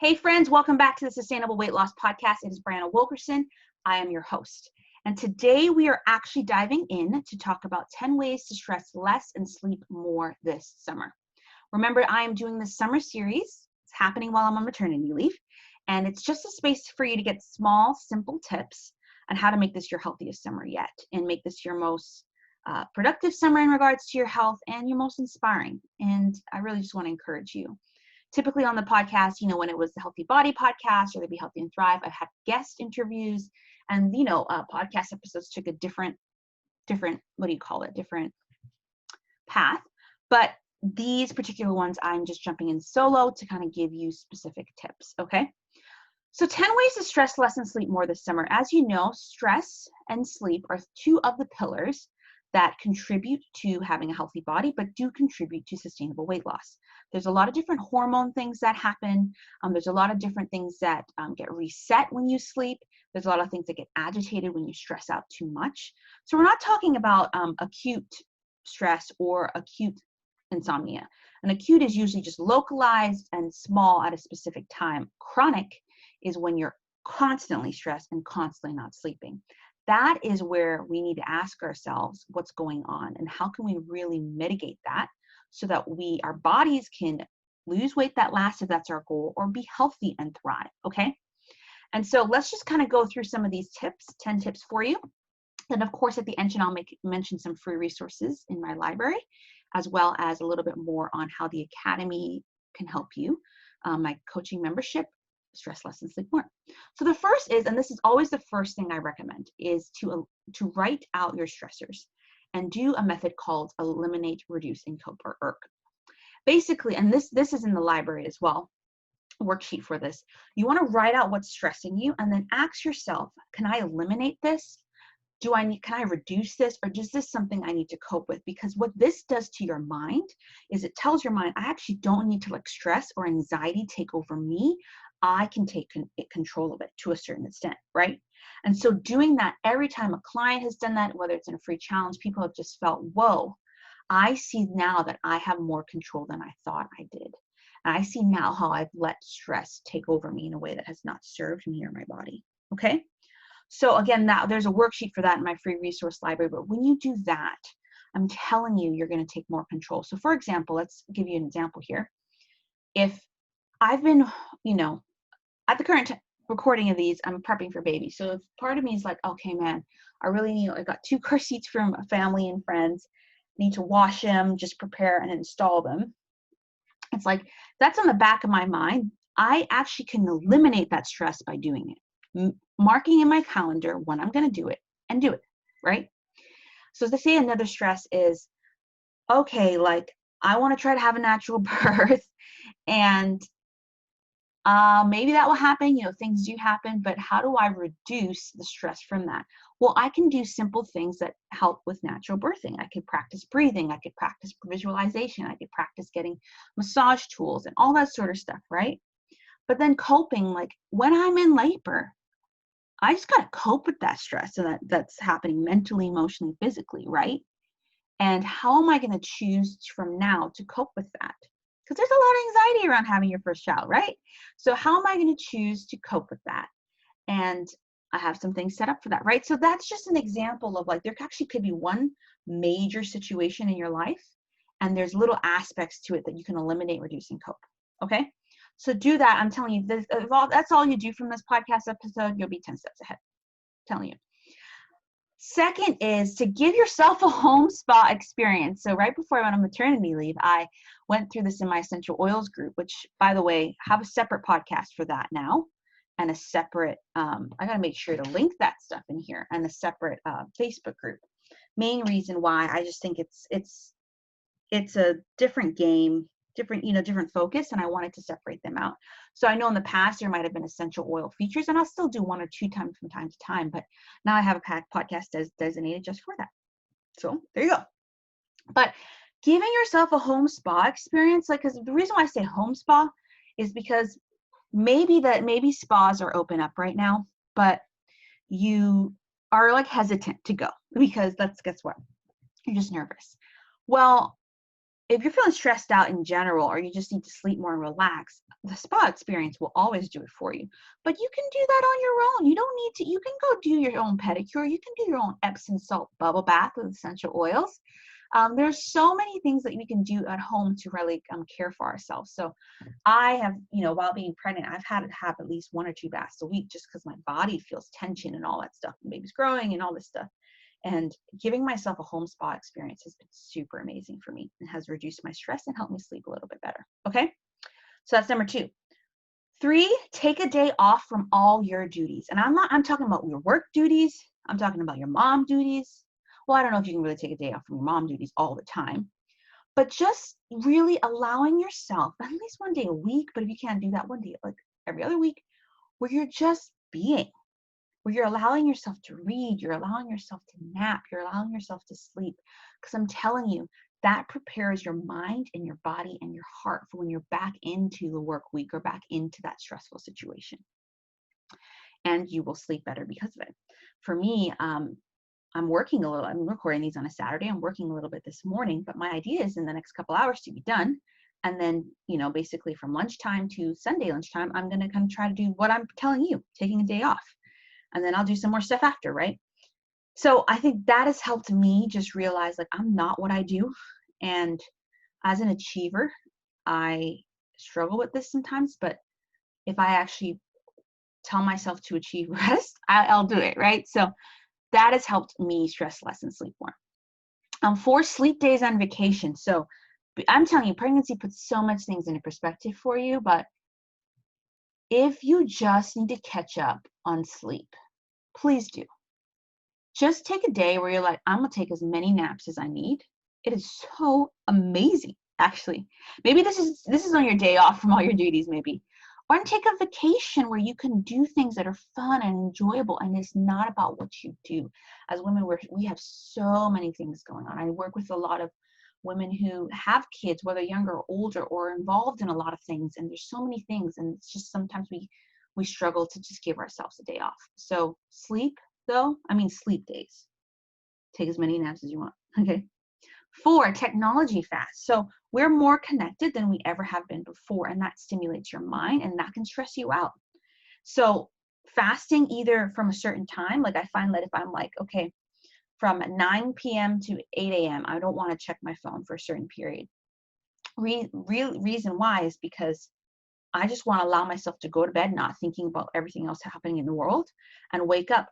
Hey friends, welcome back to the Sustainable Weight Loss Podcast. It is Brianna Wilkerson. I am your host. And today we are actually diving in to talk about 10 ways to stress less and sleep more this summer. Remember, I am doing this summer series. It's happening while I'm on maternity leave. And it's just a space for you to get small, simple tips on how to make this your healthiest summer yet and make this your most productive summer in regards to your health and your most inspiring. And I really just want to encourage you. Typically on the podcast, when it was the Healthy Body podcast or the Be Healthy and Thrive, I've had guest interviews and, podcast episodes took a different path. But these particular ones, I'm just jumping in solo to kind of give you specific tips, okay? So 10 ways to stress less and sleep more this summer. As you know, stress and sleep are two of the pillars that contribute to having a healthy body, but do contribute to sustainable weight loss. There's a lot of different hormone things that happen. There's a lot of different things that get reset when you sleep. There's a lot of things that get agitated when you stress out too much. So we're not talking about acute stress or acute insomnia. An acute is usually just localized and small at a specific time. Chronic is when you're constantly stressed and constantly not sleeping. That is where we need to ask ourselves what's going on and how can we really mitigate that so that our bodies can lose weight that lasts if that's our goal, or be healthy and thrive, okay? And so let's just kind of go through some of these tips, 10 tips for you. And of course, at the end, I'll mention some free resources in my library, as well as a little bit more on how the Academy can help you, my coaching membership, stress less and sleep more. So the first is, and this is always the first thing I recommend, is to write out your stressors and do a method called Eliminate, Reduce, and Cope, or ERC. Basically, and this is in the library as well, a worksheet for this. You want to write out what's stressing you and then ask yourself, can I eliminate this? Can I reduce this, or is this something I need to cope with? Because what this does to your mind is it tells your mind, I actually don't need to let stress or anxiety take over me. I can take control of it to a certain extent, right? And so doing that every time a client has done that, whether it's in a free challenge, people have just felt, whoa, I see now that I have more control than I thought I did. And I see now how I've let stress take over me in a way that has not served me or my body, okay? So again, there's a worksheet for that in my free resource library, but when you do that, I'm telling you, you're going to take more control. So for example, let's give you an example here. If I've been, at the current recording of these, I'm prepping for baby. So if part of me is like, okay, man, I really need, I got 2 car seats from family and friends, need to wash them, just prepare and install them. It's like, that's on the back of my mind. I actually can eliminate that stress by doing it. Marking in my calendar when I'm going to do it and do it, right? So to say another stress is, okay, like I want to try to have a natural birth and maybe that will happen, things do happen, but how do I reduce the stress from that? Well, I can do simple things that help with natural birthing. I could practice breathing. I could practice visualization. I could practice getting massage tools and all that sort of stuff, right? But then coping, like when I'm in labor, I just got to cope with that stress and that's happening mentally, emotionally, physically, right? And how am I going to choose from now to cope with that? Because there's a lot of anxiety around having your first child, right? So how am I going to choose to cope with that? And I have some things set up for that, right? So that's just an example of like, there actually could be one major situation in your life, and there's little aspects to it that you can eliminate, reduce, and cope, okay? So do that. I'm telling you, that's all you do from this podcast episode, you'll be 10 steps ahead. I'm telling you. Second is to give yourself a home spa experience. So right before I went on maternity leave, I went through this in my essential oils group, which, by the way, have a separate podcast for that now, and a separate, I got to make sure to link that stuff in here, and a separate Facebook group. Main reason why, I just think it's a different game, different focus, and I wanted to separate them out. So I know in the past there might have been essential oil features, and I'll still do 1 or 2 times from time to time, but now I have a podcast designated just for that. So there you go. But giving yourself a home spa experience, because the reason why I say home spa is because maybe spas are open up right now, but you are like hesitant to go because guess what? You're just nervous. Well, if you're feeling stressed out in general, or you just need to sleep more and relax, the spa experience will always do it for you. But you can do that on your own. You don't need to, you can go do your own pedicure. You can do your own Epsom salt bubble bath with essential oils. There's so many things that we can do at home to really care for ourselves. So I have, while being pregnant, I've had to have at least 1 or 2 baths a week just because my body feels tension and all that stuff. The baby's growing and all this stuff. And giving myself a home spa experience has been super amazing for me and has reduced my stress and helped me sleep a little bit better. Okay, so that's number 2. 3, take a day off from all your duties. And I'm talking about your work duties. I'm talking about your mom duties. Well, I don't know if you can really take a day off from your mom duties all the time, but just really allowing yourself at least 1 day a week. But if you can't do that, 1 day, like every other week, where you're just being, where you're allowing yourself to read, you're allowing yourself to nap, you're allowing yourself to sleep. Because I'm telling you, that prepares your mind and your body and your heart for when you're back into the work week or back into that stressful situation. And you will sleep better because of it. For me, I'm working a little, I'm recording these on a Saturday. I'm working a little bit this morning, but my idea is in the next couple hours to be done. And then, basically from lunchtime to Sunday lunchtime, I'm going to kind of try to do what I'm telling you, taking a day off. And then I'll do some more stuff after, right? So I think that has helped me just realize, like, I'm not what I do. And as an achiever, I struggle with this sometimes, but if I actually tell myself to achieve rest, I'll do it, right? So that has helped me stress less and sleep more. 4, sleep days on vacation. So I'm telling you, pregnancy puts so much things into perspective for you, but if you just need to catch up on sleep, please do. Just take a day where you're like, I'm going to take as many naps as I need. It is so amazing, actually. Maybe this is on your day off from all your duties, maybe. Or take a vacation where you can do things that are fun and enjoyable, and it's not about what you do. As women, we have so many things going on. I work with a lot of women who have kids, whether younger or older, or involved in a lot of things, and there's so many things, and it's just sometimes we struggle to just give ourselves a day off. So sleep days. Take as many naps as you want, okay? 4, technology fast. So we're more connected than we ever have been before, and that stimulates your mind, and that can stress you out. So fasting either from a certain time, like I find that if I'm like, okay, from 9 p.m. to 8 a.m., I don't want to check my phone for a certain period. Real reason why is because I just want to allow myself to go to bed not thinking about everything else happening in the world, and wake up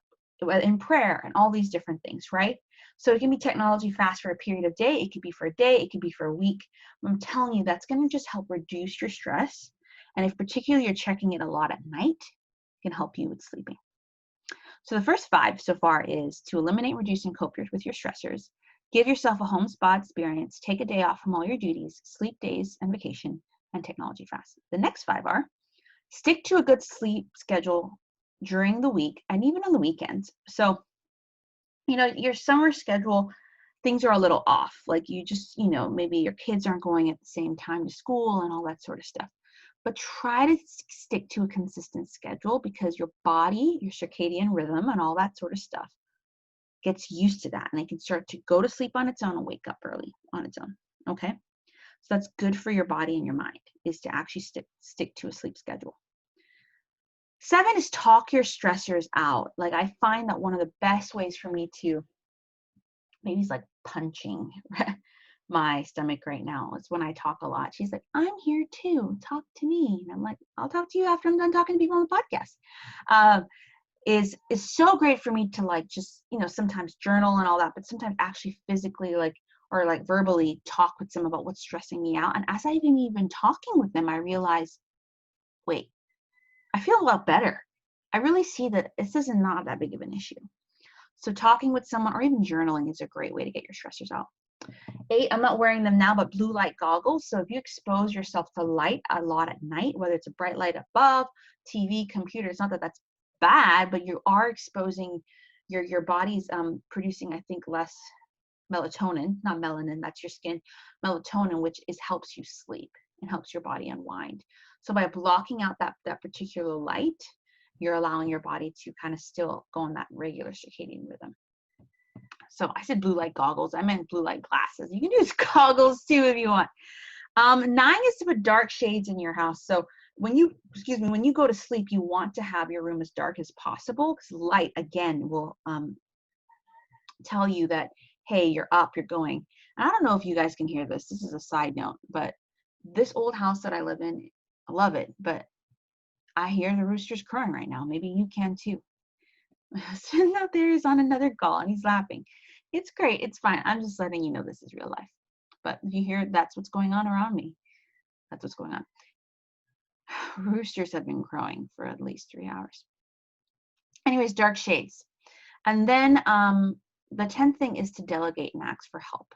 in prayer and all these different things, right? So it can be technology fast for a period of day. It could be for a day. It could be for a week. I'm telling you, that's going to just help reduce your stress. And if particularly you're checking it a lot at night, it can help you with sleeping. So the first 5 so far is to eliminate, reduce, and cope with your stressors. Give yourself a home spa experience. Take a day off from all your duties, sleep days and vacation, and technology fast. The next 5 are stick to a good sleep schedule during the week and even on the weekends. So, your summer schedule, things are a little off. Like you just, maybe your kids aren't going at the same time to school and all that sort of stuff. But try to stick to a consistent schedule, because your body, your circadian rhythm and all that sort of stuff gets used to that, and it can start to go to sleep on its own and wake up early on its own. Okay? So that's good for your body and your mind, is to actually stick to a sleep schedule. 7 is talk your stressors out. Like I find that one of the best ways for me to, maybe it's like punching my stomach right now, is when I talk a lot. She's like, I'm here too, talk to me. And I'm like, I'll talk to you after I'm done talking to people on the podcast. Is so great for me to like just, sometimes journal and all that, but sometimes actually physically or verbally talk with them about what's stressing me out. And as I've been talking with them, I realize, wait, I feel a lot better. I really see that this is not that big of an issue. So talking with someone or even journaling is a great way to get your stressors out. 8, I'm not wearing them now, but blue light goggles. So if you expose yourself to light a lot at night, whether it's a bright light above, TV, computer, it's not that that's bad, but you are exposing your body's producing, I think, less melatonin, not melanin, that's your skin, melatonin, which helps you sleep and helps your body unwind. So by blocking out that particular light, you're allowing your body to kind of still go on that regular circadian rhythm. So I said blue light goggles. I meant blue light glasses. You can use goggles too if you want. 9 is to put dark shades in your house. So when you go to sleep, you want to have your room as dark as possible, because light, again, will tell you that, hey, you're up, you're going. And I don't know if you guys can hear this. This is a side note, but this old house that I live in, I love it, but I hear the roosters crowing right now. Maybe you can too. My husband out there is on another call and he's laughing. It's great. It's fine. I'm just letting you know this is real life. But if you hear, that's what's going on around me. That's what's going on. Roosters have been crowing for at least 3 hours. Anyways, dark shades. And then the 10th thing is to delegate and ask for help.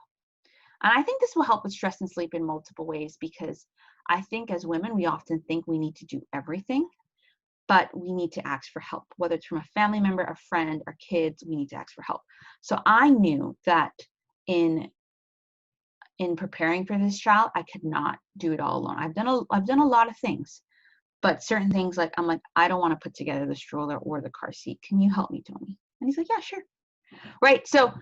And I think this will help with stress and sleep in multiple ways, because I think as women, we often think we need to do everything, but we need to ask for help, whether it's from a family member, a friend, our kids, we need to ask for help. So I knew that in preparing for this child, I could not do it all alone. I've done a lot of things, but certain things, like, I'm like, I don't want to put together the stroller or the car seat. Can you help me, Tony? And he's like, yeah, sure. Right. So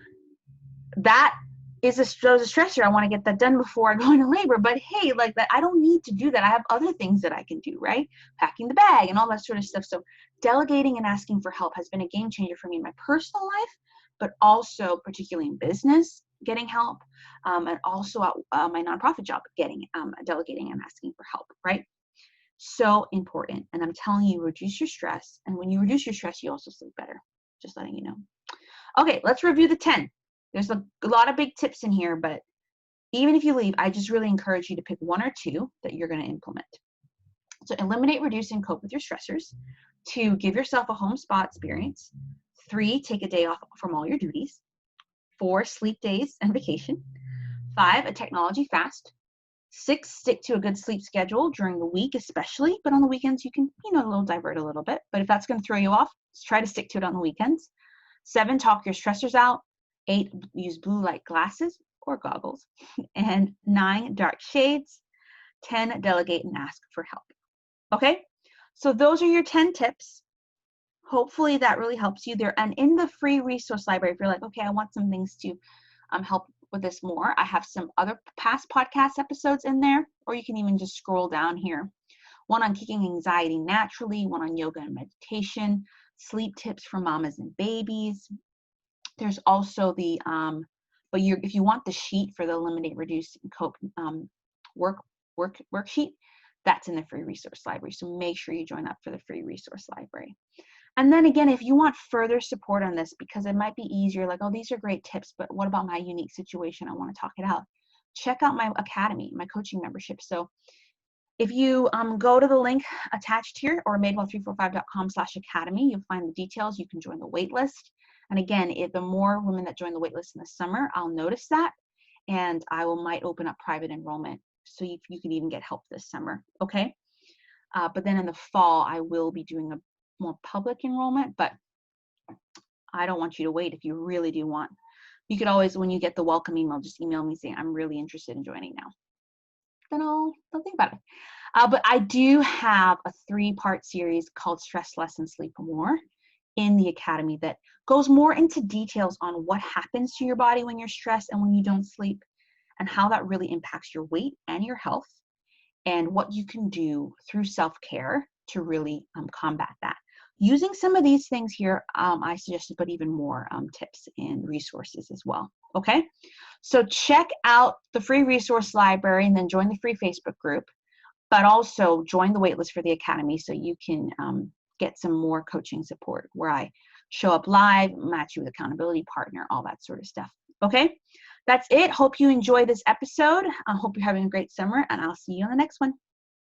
that is a stressor. I want to get that done before I go into labor, but hey, like that, I don't need to do that. I have other things that I can do, right? Packing the bag and all that sort of stuff. So delegating and asking for help has been a game changer for me in my personal life, but also particularly in business, getting help, and also at my nonprofit job, delegating and asking for help, right? So important. And I'm telling you, reduce your stress. And when you reduce your stress, you also sleep better. Just letting you know. Okay, let's review the 10. There's a lot of big tips in here, but even if you leave, I just really encourage you to pick 1 or 2 that you're going to implement. So eliminate, reduce, and cope with your stressors. 2, give yourself a home spa experience. 3, take a day off from all your duties. 4, sleep days and vacation. 5, a technology fast. 6, stick to a good sleep schedule during the week, especially, but on the weekends you can, divert a little bit. But if that's going to throw you off, just try to stick to it on the weekends. 7, talk your stressors out. 8, use blue light glasses or goggles. And 9, dark shades. 10, delegate and ask for help. Okay, so those are your 10 tips. Hopefully that really helps you there. And in the free resource library, if you're like, okay, I want some things to help with this more, I have some other past podcast episodes in there, or you can even just scroll down here. One on kicking anxiety naturally, one on yoga and meditation, sleep tips for mamas and babies. There's also the, if you want the sheet for the eliminate, reduce, and cope worksheet, that's in the free resource library. So make sure you join up for the free resource library. And then again, if you want further support on this, because it might be easier, like, oh, these are great tips, but what about my unique situation? I want to talk it out. Check out my academy, my coaching membership. So if you go to the link attached here, or madewell345.com/academy, you'll find the details. You can join the wait list. And again, if the more women that join the wait list in the summer, I'll notice that, and I might open up private enrollment, so you can even get help this summer, okay? But then in the fall, I will be doing a more public enrollment, but I don't want you to wait. If you really do want, you could always, when you get the welcome email, just email me saying, I'm really interested in joining now. Then I'll think about it. But I do have a 3-part series called Stress Less and Sleep More in the Academy that goes more into details on what happens to your body when you're stressed and when you don't sleep, and how that really impacts your weight and your health, and what you can do through self-care to really combat that. Using some of these things here, I suggested, but even more tips and resources as well. Okay, so check out the free resource library and then join the free Facebook group, but also join the waitlist for the Academy so you can get some more coaching support where I show up live, match you with accountability partner, all that sort of stuff. Okay, that's it. Hope you enjoy this episode. I hope you're having a great summer, and I'll see you on the next one.